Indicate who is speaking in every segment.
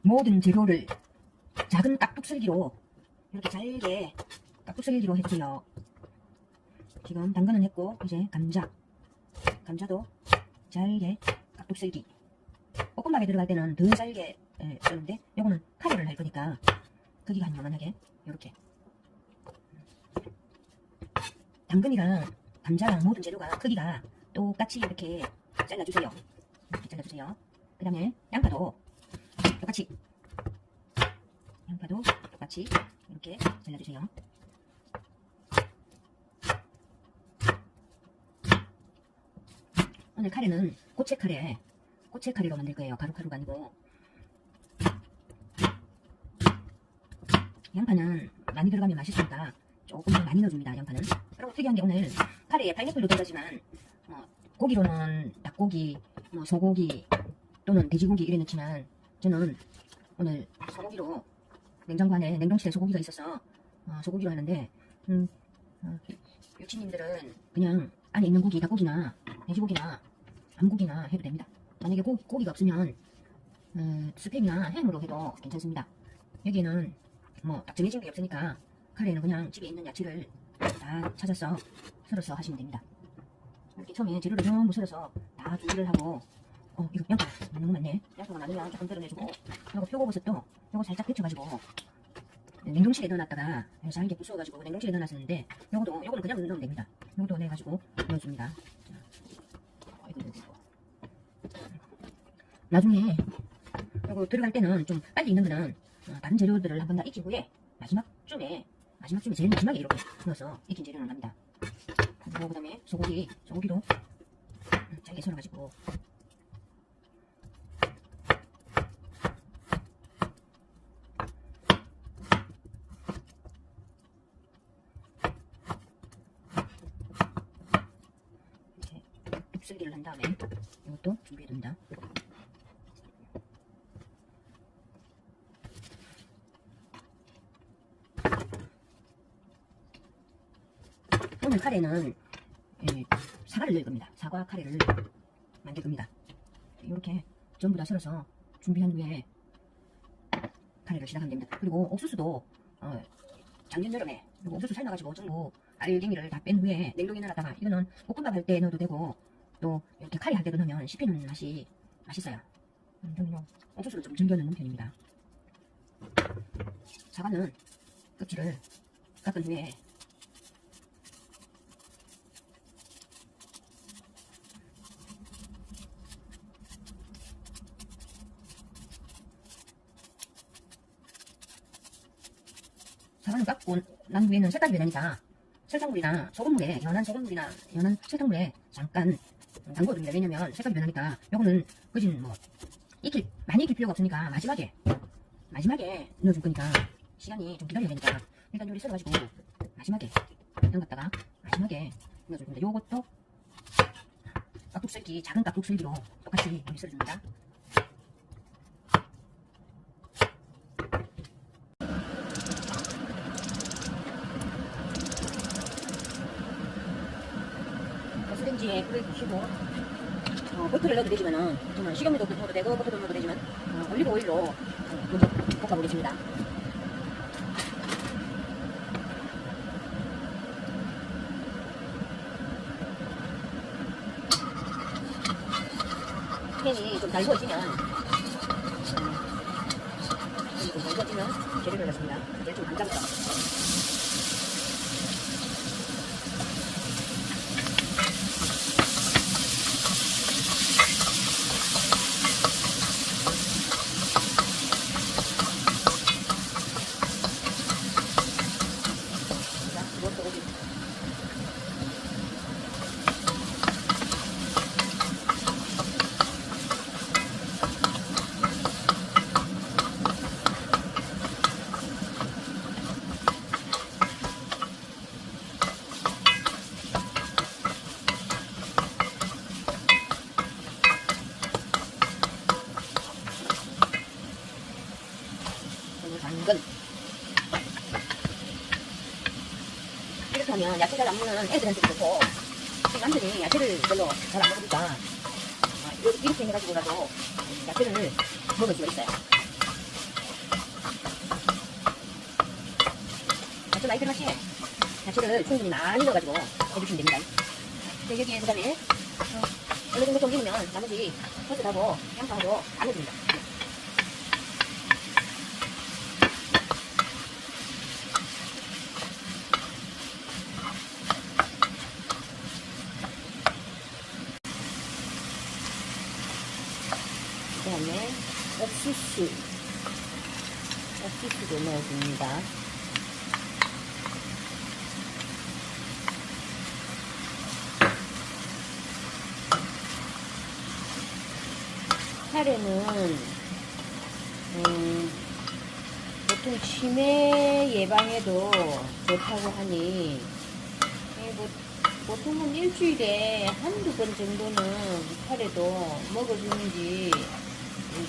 Speaker 1: 모든 재료를 작은 깍둑썰기로 이렇게 잘게 깍둑썰기로 해주세요. 지금 당근은 했고 이제 감자도 잘게 깍둑썰기. 볶음밥에 들어갈 때는 더 잘게 쓰는데 요거는 카레를 할 거니까 크기가 한 요만하게 요렇게. 당근이랑 감자랑 모든 재료가 크기가 똑같이 이렇게 잘라주세요. 이렇게 잘라주세요. 그 다음에 양파도 똑같이 이렇게 잘라주세요. 오늘 카레는 고체 카레로 만들 거예요. 가루가 아니고. 양파는 많이 들어가면 맛있으니까 조금 더 많이 넣어줍니다. 양파는. 그리고 특이한 게 오늘 카레에 파인애플도 들어가지만 고기로는 닭고기, 소고기 또는 돼지고기 이래 넣지만 저는 오늘 소고기로 냉장고 안에 냉동실에 소고기가 있어서 소고기로 하는데 유치님들은 그냥 안에 있는 고기 닭고기나 돼지고기나 암고기나 해도 됩니다. 만약에 고기가 없으면 스팸이나 햄으로 해도 괜찮습니다. 여기에는 딱 정해진 게 없으니까 카레는 그냥 집에 있는 야채를 다 찾아서 썰어서 하시면 됩니다. 이렇게 처음에 재료를 전부 썰어서 다 준비를 하고 이거 양파 너무 많네. 양파가 많으면 조금 덜어내주고 그리고 표고버섯도 이거 살짝 데쳐가지고 냉동실에 넣어놨다가 잘게 부숴가지고 냉동실에 넣어놨었는데 요거는 그냥 넣으면 됩니다. 요것도 내가지고 넣어줍니다. 나중에 요거 들어갈 때는 좀 빨리 익는 거는 다른 재료들을 한 번 다 익힌 후에 마지막쯤에 제일 마지막에 이렇게 넣어서 익힌 재료는 갑니다. 그리고 그 다음에 소고기도 잘게 썰어가지고 이렇게 둑썰기를 한 다음에 이것도 준비해둡니다. 오늘 카레는 사과를 넣을 겁니다. 사과 카레를 만들 겁니다. 이렇게 전부 다 썰어서 준비한 후에 카레를 시작하면 됩니다. 그리고 옥수수도 작년 여름에 옥수수 삶아가지고 전부 알갱이를 다 뺀 후에 냉동에 넣어놨다가 이거는 볶음밥 할 때 넣어도 되고 또 이렇게 카레 할 때도 넣으면 씹히는 맛이 맛있어요. 저는 옥수수를 좀 즐겨 넣는 편입니다. 사과는 껍질을 깎은 후에 사과를 깎고 난 후에는 색깔이 변하니까 설탕물이나 소금물에 연한 설탕물에 잠깐 담궈둡니다. 왜냐면 색깔이 변하니까 요거는 그진 많이 익힐 필요가 없으니까 마지막에 넣어줄 거니까 시간이 좀 기다려야 되니까 일단 요리 썰어가지고 마지막에 담갔다가 마지막에 넣어줄 겁니다. 요것도 깍둑썰기 작은 깍둑썰기로 똑같이 요리 썰어줍니다. 가스레인지에 불을 켜시고 버터를 넣어도 되지만은 저는 식용유도 넣어도 되고 버터도 넣어도 되지만 올리브 오일로 먼저 볶아보겠습니다. 팬이 좀 달궈지면 재료를 넣습니다. 이제 좀 안 잡죠. 당근 이렇게 하면 야채 잘 안 먹는 애들한테도 좋고 남들이 야채를 별로 잘 안 먹으니까 이렇게 해가지고라도 야채를 먹을 수가 있어요. 야채 많이 필요하지? 야채를 충분히 많이 넣어가지고 해주시면 됩니다. 네, 여기에 그 다음에 어느 정도 좀 익으면 나머지 버섯하고 양파하고 다 넣어줍니다. 그 다음에 옥수수도 넣어줍니다. 카레는 보통 치매 예방에도 좋다고 하니 보통 한 일주일에 한두 번 정도는 카레도 먹어주는지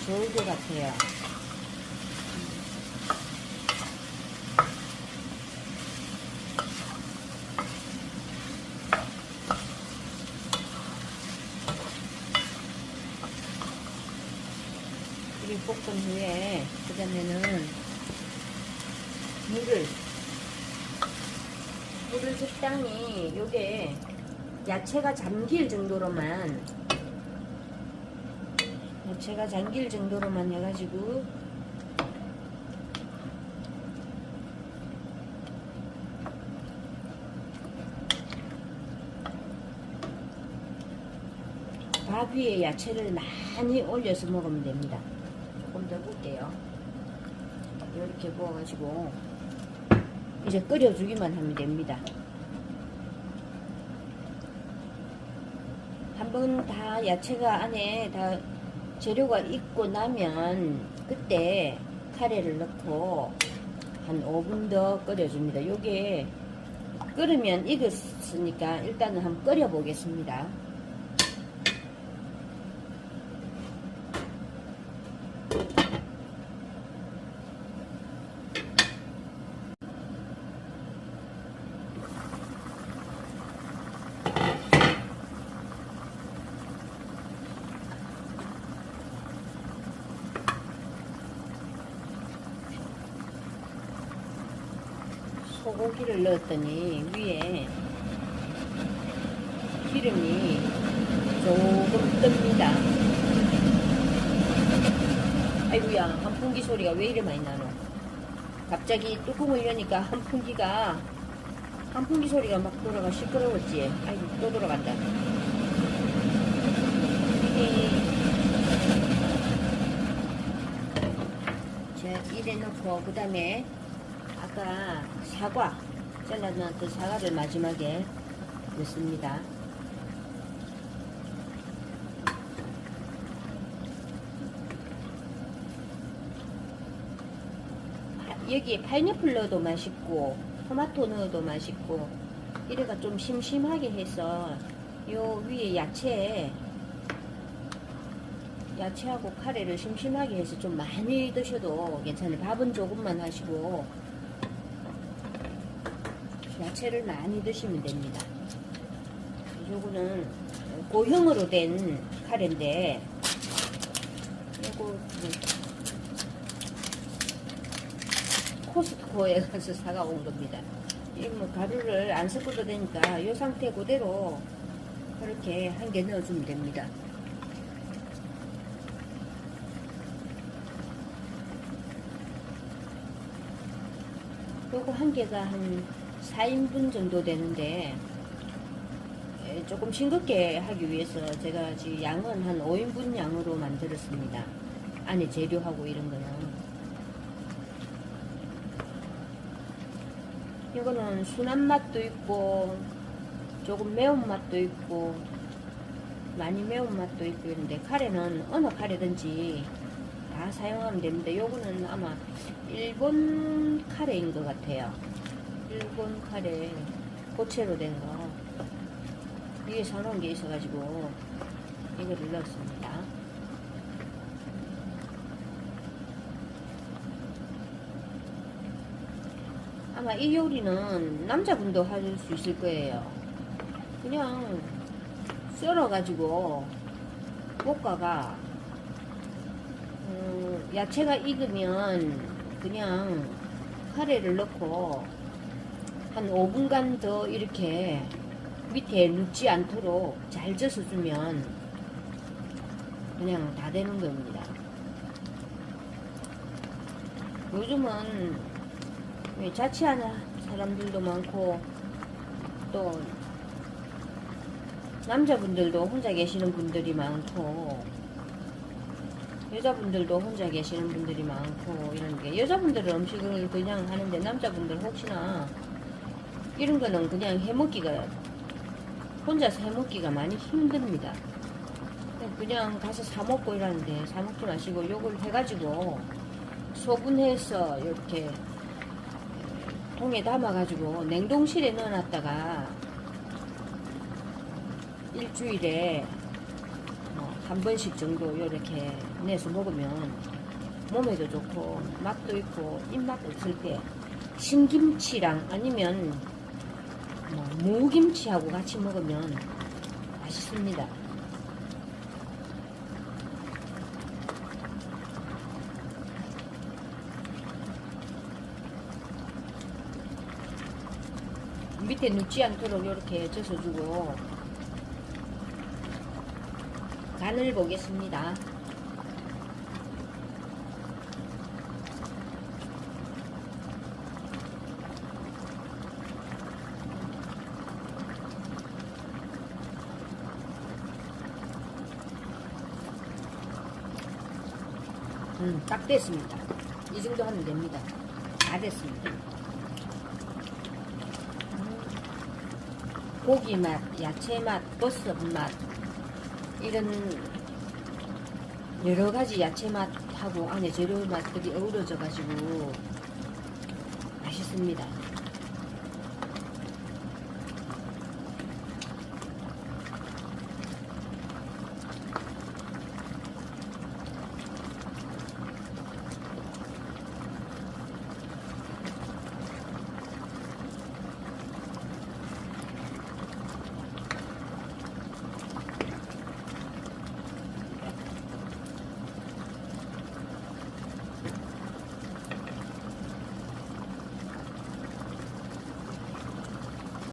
Speaker 1: 좋을 것 같아요. 그리고 볶은 후에 그 다음에는 물을 적당히 요게 야채가 잠길 정도로만 해가지고 밥 위에 야채를 많이 올려서 먹으면 됩니다. 조금 더 붓게요. 이렇게 부어가지고 이제 끓여주기만 하면 됩니다. 한번 다 야채가 안에 다 재료가 익고 나면 그때 카레를 넣고 한 5분 더 끓여줍니다. 요게 끓으면 익었으니까 일단은 한번 끓여 보겠습니다. 소고기를 넣었더니 위에 기름이 조금 뜹니다. 아이고야, 환풍기 소리가 왜 이래 많이 나노? 갑자기 뚜껑을 여니까 환풍기 소리가 막 돌아가 시끄러웠지. 아이고, 또 돌아간다. 자, 이래 놓고 그 다음에 아까 사과 잘라놨던 사과를 마지막에 넣습니다. 여기에 파인애플 넣어도 맛있고 토마토 넣어도 맛있고 이래가 좀 심심하게 해서 요 위에 야채하고 카레를 심심하게 해서 좀 많이 드셔도 괜찮아요. 밥은 조금만 하시고 야채를 많이 드시면 됩니다. 요거는 고형으로 된 카레인데 요거 코스트코에 가서 사가온 겁니다. 이 뭐 가루를 안 섞어도 되니까 요 상태 그대로 그렇게 한 개 넣어주면 됩니다. 요거 한 개가 한 4인분 정도 되는데 조금 싱겁게 하기 위해서 제가 지금 양은 한 5인분 양으로 만들었습니다. 안에 재료하고 이런 거는. 이거는 순한 맛도 있고 조금 매운 맛도 있고 많이 매운 맛도 있고 이런데 카레는 어느 카레든지 다 사용하면 됩니다. 요거는 아마 일본 카레인 것 같아요. 일본 카레 고체로 된 거 위에 사놓은 게 있어가지고 이거를 넣었습니다. 아마 이 요리는 남자분도 할 수 있을 거예요. 그냥 썰어가지고 볶아가 야채가 익으면 그냥 카레를 넣고 한 5분간 더 이렇게 밑에 눕지 않도록 잘 젖어주면 그냥 다 되는 겁니다. 요즘은 자취하는 사람들도 많고 또 남자분들도 혼자 계시는 분들이 많고 여자분들도 혼자 계시는 분들이 많고 이런 게, 여자분들은 음식을 그냥 하는데 남자분들 혹시나 이런 거는 그냥 해먹기가, 혼자서 해먹기가 많이 힘듭니다. 그냥 가서 사 먹고 이러는데 사 먹지 마시고 요걸 해가지고 소분해서 이렇게 통에 담아가지고 냉동실에 넣어놨다가 일주일에 한 번씩 정도 이렇게 내서 먹으면 몸에도 좋고 맛도 있고, 입맛 없을 때 신김치랑 아니면 무김치하고 같이 먹으면 맛있습니다. 밑에 눕지 않도록 이렇게 젖어주고 간을 보겠습니다. 딱 됐습니다. 이 정도 하면 됩니다. 다 됐습니다. 고기 맛, 야채 맛, 버섯 맛, 이런 여러 가지 야채 맛하고 안에 재료 맛들이 어우러져 가지고 맛있습니다.